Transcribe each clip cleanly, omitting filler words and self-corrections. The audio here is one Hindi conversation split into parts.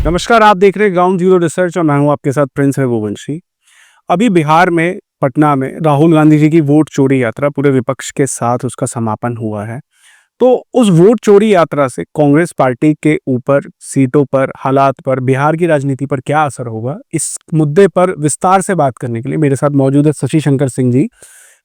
नमस्कार, आप देख रहे हैं ग्राउंड जीरो रिसर्च और मैं हूं आपके साथ प्रिंस रघुवंशी। अभी बिहार में पटना में राहुल गांधी जी की वोट चोरी यात्रा पूरे विपक्ष के साथ उसका समापन हुआ है। तो उस वोट चोरी यात्रा से कांग्रेस पार्टी के ऊपर, सीटों पर, हालात पर, बिहार की राजनीति पर क्या असर होगा, इस मुद्दे पर विस्तार से बात करने के लिए मेरे साथ मौजूद है शशि शंकर सिंह जी,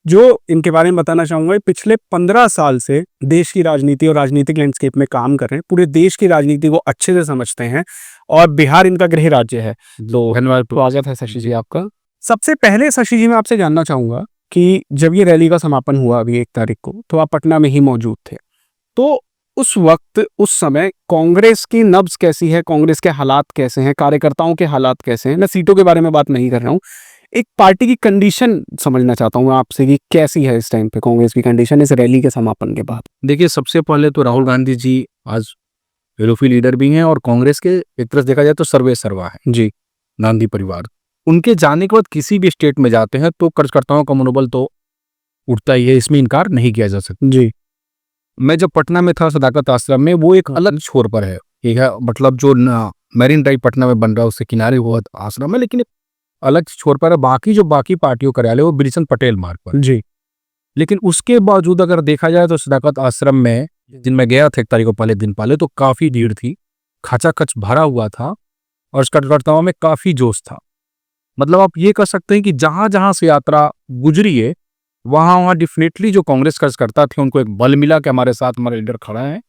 जो इनके बारे में बताना चाहूंगा। पिछले 15 साल से देश की राजनीति और राजनीतिक लैंडस्केप में काम कर रहे हैं, पूरे देश की राजनीति को अच्छे से समझते हैं और बिहार इनका गृह राज्य है। तो धन्यवाद, स्वागत है शशि जी आपका। सबसे पहले शशि जी मैं आपसे जानना चाहूंगा कि जब ये रैली का समापन हुआ अभी 1 तारीख को, तो आप पटना में ही मौजूद थे। तो उस वक्त, उस समय कांग्रेस की नब्ज कैसी है, कांग्रेस के हालात कैसे हैं, कार्यकर्ताओं के हालात कैसे हैं? मैं सीटों के बारे में बात नहीं कर रहा हूँ, एक पार्टी की कंडीशन समझना चाहता हूँ आपसे कि कैसी है इस टाइम पे कांग्रेस की कंडीशन इस रैली के समापन के बाद। देखिए, सबसे पहले तो राहुल गांधी जी आज विरोधी लीडर भी हैं और कांग्रेस के एक तरह से देखा जाए तो सर्वे सर्वा है जी। गांधी परिवार। उनके जाने के बाद किसी भी स्टेट में जाते हैं तो कार्यकर्ताओं का मनोबल तो उठता ही है, इसमें इनकार नहीं किया जा सकता जी। मैं जब पटना में था सदाकत आश्रम में, वो एक अलग छोर पर है, ठीक है, मतलब जो मैरीन ड्राइव पटना में बन रहा है उससे किनारे हुआ आश्रम है, लेकिन एक अलग छोर पर है। बाकी पार्टियों कार्यालय वो बिशन पटेल मार्ग पर जी। लेकिन उसके बावजूद अगर देखा जाए तो सदाकत आश्रम में जिन मैं गया था 1 तारीख को पहले दिन पहले, तो काफी भीड़ थी, खचाखच भरा हुआ था और कार्यकर्ताओं में काफी जोश था। मतलब आप ये कह सकते हैं कि जहां जहां से यात्रा गुजरी है वहां डेफिनेटली जो कांग्रेस कार्यकर्ता थे उनको एक बल मिला कि हमारे साथ हमारे लीडर खड़ा है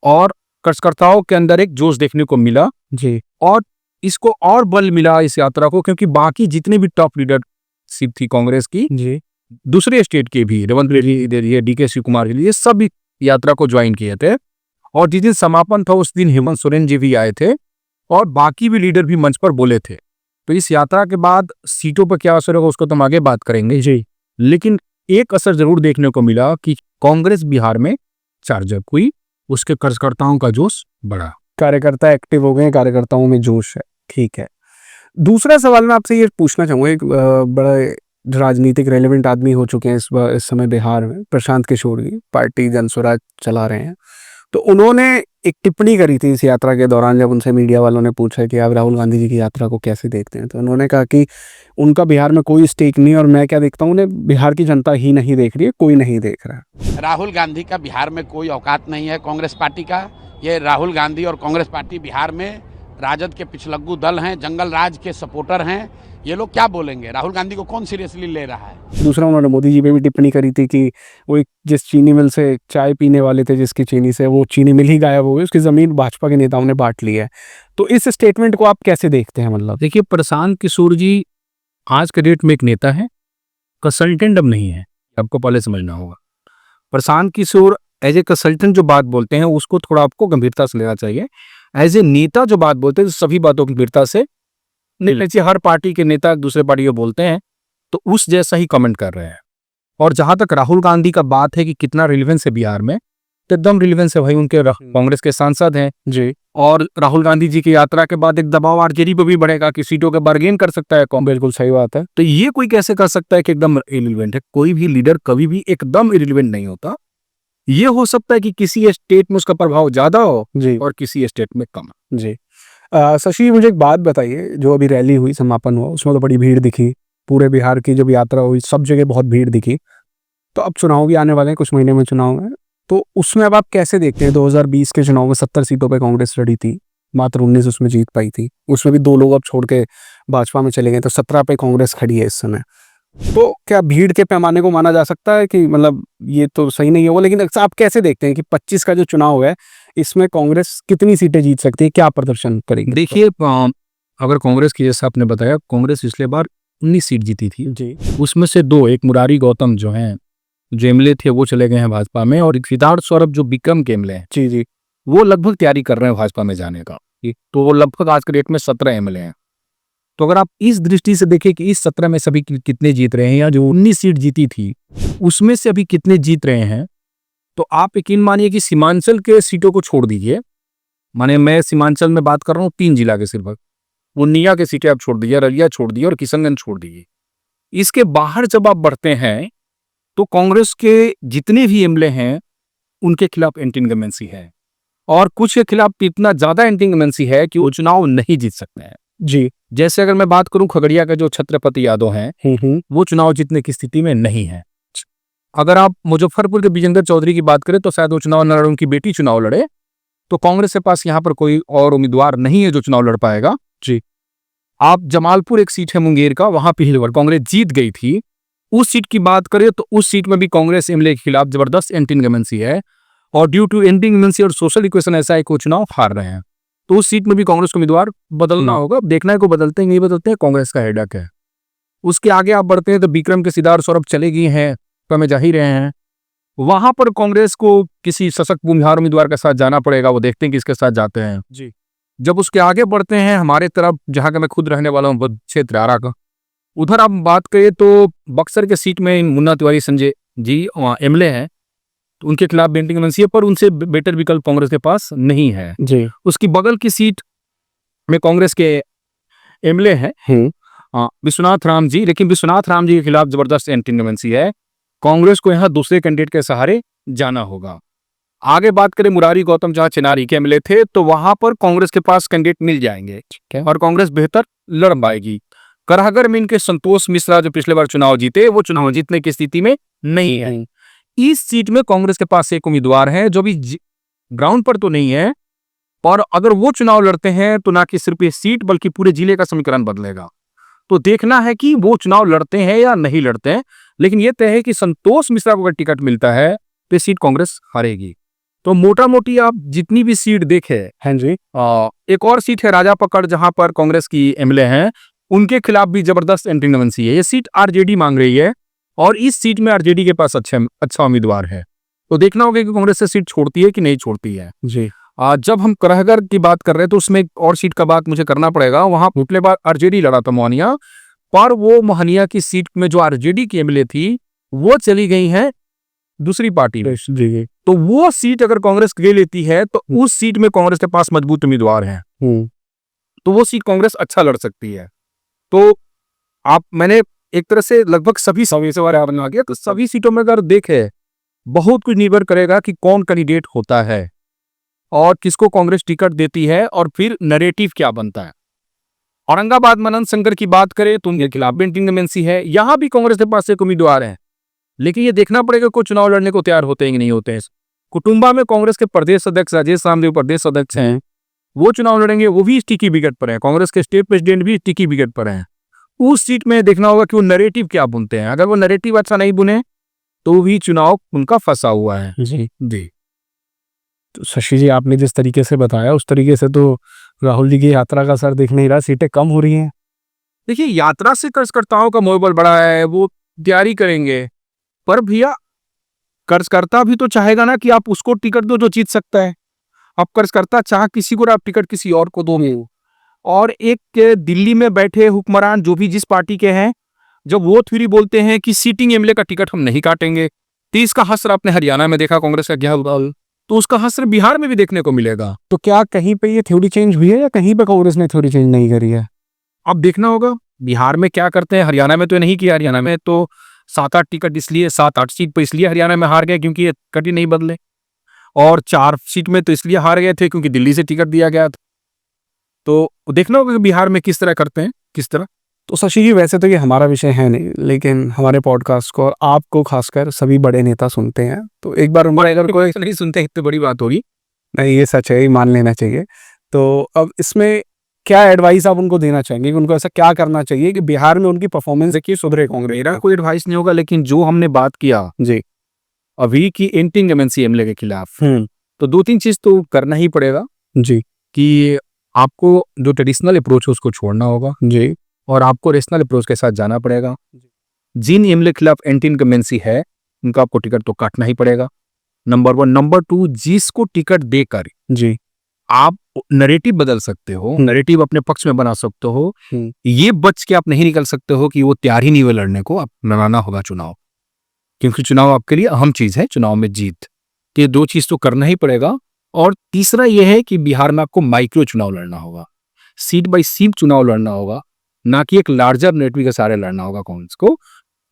और कार्यकर्ताओं के अंदर एक जोश देखने को मिला जी। और इसको और बल मिला इस यात्रा को, क्योंकि बाकी जितने भी टॉप लीडरशिप थी कांग्रेस की जी। दूसरे स्टेट के भी, रेवंत रेड्डी, डीके शिव कुमार, ये सब यात्रा को ज्वाइन किए थे। और जिस दिन समापन था उस दिन हेमंत सोरेन जी भी आए थे और बाकी भी लीडर भी मंच पर बोले थे। तो इस यात्रा के बाद सीटों पर क्या असर होगा उसको तो हम आगे बात करेंगे जी, लेकिन एक असर जरूर देखने को मिला कि कांग्रेस बिहार में चार्जअप हुई, उसके कार्यकर्ताओं का जोश बढ़ा, कार्यकर्ता एक्टिव हो गए, कार्यकर्ताओं में जोश है। ठीक है, दूसरा सवाल मैं आपसे ये पूछना चाहूंगा, एक बड़ा राजनीतिक रेलेवेंट आदमी हो चुके हैं इस समय बिहार में, प्रशांत किशोर जी पार्टी जनस्वराज चला रहे हैं। तो उन्होंने एक टिप्पणी करी थी इस यात्रा के दौरान, जब उनसे मीडिया वालों ने पूछा कि आप राहुल गांधी जी की यात्रा को कैसे देखते हैं, तो उन्होंने कहा कि उनका बिहार में कोई स्टेक नहीं और मैं क्या देखता हूँ, उन्हें बिहार की जनता ही नहीं देख रही है, कोई नहीं देख रहा है। राहुल गांधी का बिहार में कोई औकात नहीं है कांग्रेस पार्टी का। ये राहुल गांधी और कांग्रेस पार्टी बिहार में राजद के पिछलग्गू दल हैं, जंगल राज के सपोर्टर हैं। ये लोग क्या बोलेंगे? राहुल गांधी को कौन सीरियसली ले रहा है? दूसरा, उन्होंने मोदी जी पे भी टिप्पणी करी थी कि वो एक जिस चीनी मिल से चाय पीने वाले थे, जिसकी चीनी से वो चीनी मिल ही गायब हो गई, उसकी जमीन भाजपा के नेताओं ने बांट ली है। तो इस स्टेटमेंट को आप कैसे देखते हैं? मतलब देखिए, प्रशांत किशोर जी आज के डेट में एक नेता है, कंसल्टेंट अब नहीं है, आपको पहले समझना होगा। Prashant Kishor as a consultant जो बात बोलते हैं उसको थोड़ा आपको गंभीरता से लेना चाहिए। एज ए नेता जो बात बोलते हैं सभी बातों की गंभीरता से नहीं लेना चाहिए। हर पार्टी के नेता दूसरे पार्टी को बोलते हैं तो उस जैसा ही कमेंट कर रहे हैं। और जहां तक राहुल गांधी का बात है कि कितना रिलेवेंस है बिहार में, तो एकदम रिलेवेंस है भाई, उनके कांग्रेस के सांसद हैं जी। और राहुल गांधी जी की यात्रा के बाद एक दबाव आरजेडी पे भी बढ़ेगा कि सीटों के बार्गेन कर सकता है कौन। बिल्कुल सही बात है। तो ये कोई कैसे कर सकता है कि एकदम इरिलेवेंट है? कोई भी लीडर कभी भी एकदम इरिलेवेंट नहीं होता। ये हो सकता है कि किसी स्टेट में उसका प्रभाव ज्यादा हो जी। और किसी स्टेट में कम। जी। शशि, मुझे एक बात बताइए, जो अभी रैली हुई, समापन हुआ, उसमें तो बड़ी भीड़ दिखी, पूरे बिहार की जब यात्रा हुई सब जगह बहुत भीड़ दिखी। तो अब चुनाव भी आने वाले हैं, कुछ महीने में चुनाव है, तो उसमें अब आप कैसे देखते हैं? 2020 के चुनाव में 70 सीटों पे कांग्रेस लड़ी थी, मात्र 19 उसमें जीत पाई थी, उसमें भी 2 लोग अब छोड़ के भाजपा में चले गए, तो 17 पे कांग्रेस खड़ी है इस समय। तो क्या भीड़ के पैमाने को माना जा सकता है कि मतलब ये तो सही नहीं होगा, लेकिन आप कैसे देखते हैं कि 25 का जो चुनाव है इसमें कांग्रेस कितनी सीटें जीत सकती है, क्या प्रदर्शन करेगी? देखिए, अगर कांग्रेस की, जैसा आपने बताया, कांग्रेस पिछले बार 19 सीट जीती थी जी। उसमें से 2, एक मुरारी गौतम जो हैं जो एमएलए थे वो चले गए हैं भाजपा में, और एक सिद्धार्थ सौरभ जो बिक्रम के एमएलए हैं जी। जी। वो लगभग तैयारी कर रहे हैं भाजपा में जाने का। तो वो लगभग आज के डेट में 17 एमएलए हैं। तो अगर आप इस दृष्टि से देखें कि इस 17 में सभी कितने जीत रहे हैं, या जो 19 सीट जीती थी उसमें से अभी कितने जीत रहे हैं, तो आप यकीन मानिए कि सीमांचल के सीटों को छोड़ दीजिए, माने मैं सीमांचल में बात कर रहा हूँ 3 जिला के सिर्फ, पूर्णिया के सीटें आप छोड़ दीजिए, अररिया छोड़ दीजिए और किशनगंज छोड़ दीजिए। इसके बाहर जब आप बढ़ते हैं तो कांग्रेस के जितने भी एमएलए हैं उनके खिलाफ एंटी इनकम्बेंसी है और कुछ के खिलाफ इतना ज्यादा एंटी इनकम्बेंसी है कि वो चुनाव नहीं जीत सकते हैं। जी। जैसे अगर मैं बात करूं खगड़िया का जो छत्रपति यादव हैं, वो चुनाव जीतने की स्थिति में नहीं है। अगर आप मुजफ्फरपुर के विजेंद्र चौधरी की बात करें तो शायद वो चुनाव न लड़े, उनकी बेटी चुनाव लड़े, तो कांग्रेस के पास यहाँ पर कोई और उम्मीदवार नहीं है जो चुनाव लड़ पाएगा। जी। आप जमालपुर एक सीट है मुंगेर का, वहां पिछली बार कांग्रेस जीत गई थी। उस सीट की बात करें तो उस सीट में भी कांग्रेस एमएलए के खिलाफ जबरदस्त एंटी इनकम्बेंसी है और ड्यू टू एंटी इनकम्बेंसी और सोशल इक्वेशन ऐसा है कि वो चुनाव हार रहे हैं। तो उस सीट में भी कांग्रेस को उम्मीदवार बदलना होगा। अब देखना है को बदलते हैं नहीं बदलते हैं, कांग्रेस का हेडक है। उसके आगे आप बढ़ते हैं तो विक्रम के सिद्धार्थ सौरभ चले गए हैं, तो हमें जा ही रहे हैं। वहां पर कांग्रेस को किसी सशक्त भूमिहार उम्मीदवार के साथ जाना पड़ेगा, वो देखते हैं किसके साथ जाते हैं। जी। जब उसके आगे बढ़ते हैं हमारे तरफ, जहां का मैं खुद रहने वाला हूँ, क्षेत्र आरा का, उधर आप बात करिए तो बक्सर के सीट में मुन्ना तिवारी संजय जी एमएलए हैं, तो उनके खिलाफ एंटी इनकम्बेंसी है, पर उनसे बेटर विकल्प कांग्रेस के पास नहीं है। जी। उसकी बगल की सीट में कांग्रेस के एमएलए हैं विश्वनाथ राम जी, लेकिन विश्वनाथ राम जी के खिलाफ जबरदस्त एंटी इनकम्बेंसी है। कांग्रेस को यहाँ दूसरे कैंडिडेट के सहारे जाना होगा। आगे बात करें मुरारी गौतम जहां चिनारी के एमएलए थे, तो वहां पर कांग्रेस के पास कैंडिडेट मिल जाएंगे और कांग्रेस बेहतर लड़ पाएगी। कराहगर में इनके संतोष मिश्रा जो पिछले बार चुनाव जीते, वो चुनाव जीतने की स्थिति में नहीं है। इस सीट में कांग्रेस के पास एक उम्मीदवार है जो भी ग्राउंड पर तो नहीं है, पर अगर वो चुनाव लड़ते हैं तो ना कि सिर्फ ये सीट बल्कि पूरे जिले का समीकरण बदलेगा। तो देखना है कि वो चुनाव लड़ते हैं या नहीं लड़ते हैं, लेकिन ये तय है कि संतोष मिश्रा को अगर टिकट मिलता है तो सीट कांग्रेस हारेगी। तो मोटा मोटी आप जितनी भी सीट देखे, हाँ जी, एक और सीट है राजा पकड़ जहां पर कांग्रेस की एमएलए हैं, उनके खिलाफ भी जबरदस्त एंटी इनकम्बेंसी है। ये सीट आरजेडी मांग रही है और इस सीट में आरजेडी के पास अच्छा उम्मीदवार है। तो देखना होगा कि कांग्रेस से सीट छोड़ती है कि नहीं छोड़ती है। जी। जब हम कराहगर की बात कर रहे हैं तो उसमें एक और सीट का बात मुझे करना पड़ेगा। वहां पिछले बार आरजेडी लड़ा था मोहनिया, पर वो मोहनिया की सीट में जो आरजेडी की एमएलए थी वो चली गई है दूसरी पार्टी में। जी। तो वो सीट अगर कांग्रेस ले लेती है तो उस सीट में कांग्रेस के पास मजबूत उम्मीदवार हैं, तो वो सीट कांग्रेस अच्छा लड़ सकती है। तो मैंने एक तरह से लगभग सभी से आ गया, तो सभी सीटों में अगर देखे बहुत कुछ निर्भर करेगा कि कौन कैंडिडेट होता है और किसको कांग्रेस टिकट देती है और फिर नैरेटिव क्या बनता है। औरंगाबाद मनन शंकर की बात करें तो उनके खिलाफ एंटी इनकम्बेंसी है, यहां भी कांग्रेस के पास एक उम्मीदवार है, लेकिन ये देखना पड़ेगा कोई चुनाव लड़ने को तैयार होते हैं कि नहीं होते हैं। कुटुंबा में कांग्रेस के प्रदेश अध्यक्ष राजेश रामदेव प्रदेश अध्यक्ष हैं, वो चुनाव लड़ेंगे, वो भी स्टिकी विकेट पर है। कांग्रेस के स्टेट प्रेसिडेंट भी स्टिकी विकेट पर हैं। उस सीट में देखना होगा कि वो नैरेटिव क्या बुनते हैं। अगर वो नैरेटिव अच्छा नहीं बुने तो भी चुनाव उनका फंसा हुआ है। जी। जी। तो शशि जी, आपने जिस तरीके से बताया उस तरीके से तो राहुल जी की यात्रा का असर दिख नहीं रहा, सीटें कम हो रही हैं। देखिए, यात्रा से कर्जकर्ताओं का मनोबल बढ़ा है, वो तैयारी करेंगे, पर भैया कर्जकर्ता भी तो चाहेगा ना कि आप उसको टिकट दो जो जीत सकता है। अब कर्जकर्ता चाह किसी को, आप टिकट किसी और को दोगे। और एक दिल्ली में बैठे हुक्मरान जो भी जिस पार्टी के हैं, जब वो थ्योरी बोलते हैं कि सीटिंग एमएलए का टिकट हम नहीं काटेंगे, तो इसका हश्र आपने हरियाणा में देखा कांग्रेस का क्या हुआ, तो उसका हश्र बिहार में भी देखने को मिलेगा। तो क्या कहीं पे ये थ्योरी चेंज हुई है या कहीं पे कांग्रेस ने थ्योरी चेंज नहीं करी है? अब देखना होगा बिहार में क्या करते हैं। हरियाणा में तो नहीं किया, हरियाणा में तो 7-8 टिकट इसलिए 7-8 सीट पर इसलिए हरियाणा में हार गए क्योंकि ये टिकट ही नहीं बदले, और 4 सीट में तो इसलिए हार गए थे क्योंकि दिल्ली से टिकट दिया गया था। तो देखना होगा कि बिहार में किस तरह करते हैं, किस तरह। तो शशि जी, वैसे तो ये हमारा विषय है नहीं, लेकिन हमारे पॉडकास्ट को और आपको खासकर सभी बड़े नेता सुनते हैं, तो एक बार अगर कोई नहीं सुनते इतनी बड़ी बात होगी। नहीं, ये सच है, ये मान लेना चाहिए। तो अब इसमें क्या एडवाइस आप उनको देना चाहेंगे कि उनको ऐसा क्या करना चाहिए कि बिहार में उनकी परफॉर्मेंस देखिए सुधरे कांग्रेस? मेरा कोई एडवाइस नहीं होगा, लेकिन जो हमने बात किया जी अभी की एंटी इनकम्बेंसी एमएलए के खिलाफ, तो 2-3 चीज तो करना ही पड़ेगा जी कि आपको जो ट्रेडिशनल अप्रोच है उसको छोड़ना होगा जी, और आपको रेशनल अप्रोच के साथ जाना पड़ेगा। जिन एमएलए के खिलाफ एंटी इनकम्बेंसी है उनका आपको टिकट तो काटना ही पड़ेगा, नंबर 1। नंबर 2, जिसको टिकट देकर जी आप नैरेटिव बदल सकते हो, नैरेटिव अपने पक्ष में बना सकते हो, ये बच के आप नहीं निकल सकते हो कि वो तैयार ही नहीं हुए लड़ने को, आप लड़ाना होगा चुनाव, क्योंकि चुनाव आपके लिए अहम चीज है, चुनाव में जीत। ये 2 चीज तो करना ही पड़ेगा। और तीसरा ये है कि बिहार में आपको माइक्रो चुनाव लड़ना होगा, सीट बाई सीट चुनाव लड़ना होगा, ना कि एक लार्जर नेटवर्क के सारे लड़ना होगा कांग्रेस को।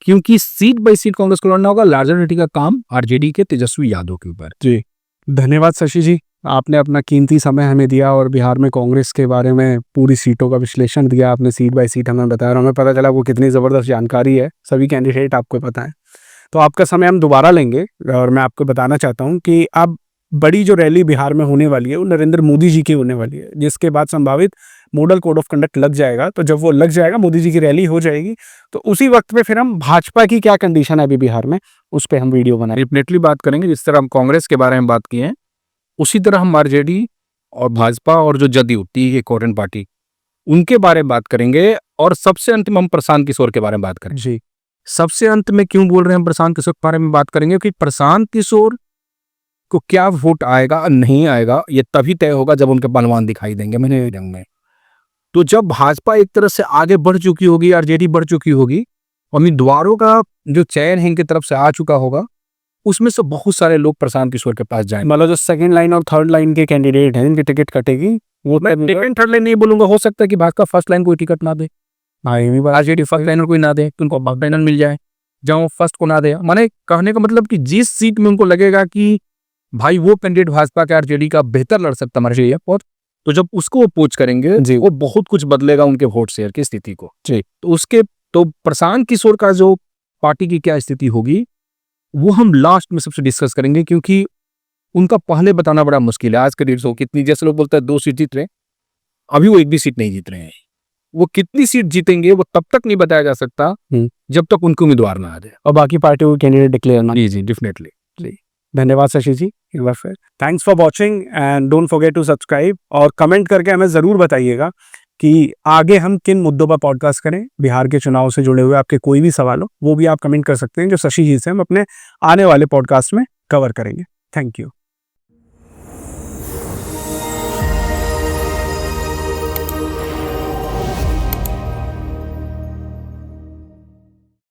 क्योंकि सीट बाई सीट कांग्रेस को लड़ना होगा। लार्जर मेजॉरिटी का काम आरजेडी के तेजस्वी यादव के ऊपर। जी, धन्यवाद शशि जी, आपने अपना कीमती समय हमें दिया और बिहार में कांग्रेस के बारे में पूरी सीटों का विश्लेषण दिया आपने, सीट बाय सीट हमें बताया और हमें पता चला वो कितनी ज़बरदस्त जानकारी है, सभी कैंडिडेट आपको पता है। तो आपका समय हम दोबारा लेंगे और मैं आपको बताना चाहता हूँ कि अब बड़ी जो रैली बिहार में होने वाली है वो नरेंद्र मोदी जी की होने वाली है, जिसके बाद संभावित मॉडल कोड ऑफ कंडक्ट लग जाएगा। तो जब वो लग जाएगा, मोदी जी की रैली हो जाएगी, तो उसी वक्त पे फिर हम भाजपा की क्या कंडीशन है अभी बिहार में, उस पर हम वीडियो बनाएंगे, डेफिनेटली बात करेंगे। जिस तरह हम कांग्रेस के बारे में बात किए हैं, उसी तरह हम आरजेडी और भाजपा और जो जदयू की कोरेंट पार्टी, उनके बारे में बात करेंगे। और सबसे अंत में हम प्रशांत किशोर के बारे में बात करेंगे। जी। सबसे अंत में क्यों बोल रहे हैं हम प्रशांत किशोर के बारे में बात करेंगे, कि प्रशांत किशोर को क्या वोट आएगा और नहीं आएगा ये तभी तय होगा जब उनके बलवान दिखाई देंगे मैंने रंग में। तो जब भाजपा एक तरह से आगे बढ़ चुकी होगी, आरजेडी बढ़ चुकी होगी, उम्मीदवारों का जो चयन है इनकी तरफ से आ चुका होगा, उसमें से बहुत सारे लोग प्रशांत किशोर के पास जाएंगे। मतलब जो सेकंड लाइन और थर्ड लाइन के कैंडिडेट हैं जिनकी टिकट कटेगी, वो मैं सेकंड थर्ड लाइन नहीं बोलूंगा, हो सकता है कि भाजपा फर्स्ट लाइन कोई टिकट ना दे, आरजेडी फर्स्ट लाइन कोई ना दे, तो उनको फर्स्ट लाइन मिल जाए, जहाँ फर्स्ट को ना दे। माने कहने का मतलब कि जिस सीट में उनको लगेगा कि भाई वो कैंडिडेट भाजपा के आरजेडी का बेहतर लड़ सकता हमारे लिए, तो जब उसको अपोज करेंगे जी, वो बहुत कुछ बदलेगा उनके वोट शेयर की स्थिति को। जी। तो प्रशांत किशोर का जो पार्टी की क्या स्थिति होगी वो हम लास्ट में सबसे डिस्कस करेंगे, क्योंकि उनका पहले बताना बड़ा मुश्किल है। आज के डेट से कितनी, जैसे लोग बोलते हैं 2 सीट जीत रहे हैं, अभी वो एक भी सीट नहीं जीत रहे हैं। वो कितनी सीट जीतेंगे वो तब तक नहीं बताया जा सकता जब तक उनके उम्मीदवार ना आ जाए और बाकी पार्टियों के कैंडिडेट डिक्लेयर ना। जी डेफिनेटली। धन्यवाद शशि जी एक बार फिर। Thanks for watching and don't forget to subscribe, और कमेंट करके हमें ज़रूर बताइएगा कि आगे हम किन मुद्दों पर पॉडकास्ट करें। बिहार के चुनाव से जुड़े हुए आपके कोई भी सवाल हो वो भी आप कमेंट कर सकते हैं, जो शशि जी से हम अपने आने वाले पॉडकास्ट में कवर करेंगे। Thank you.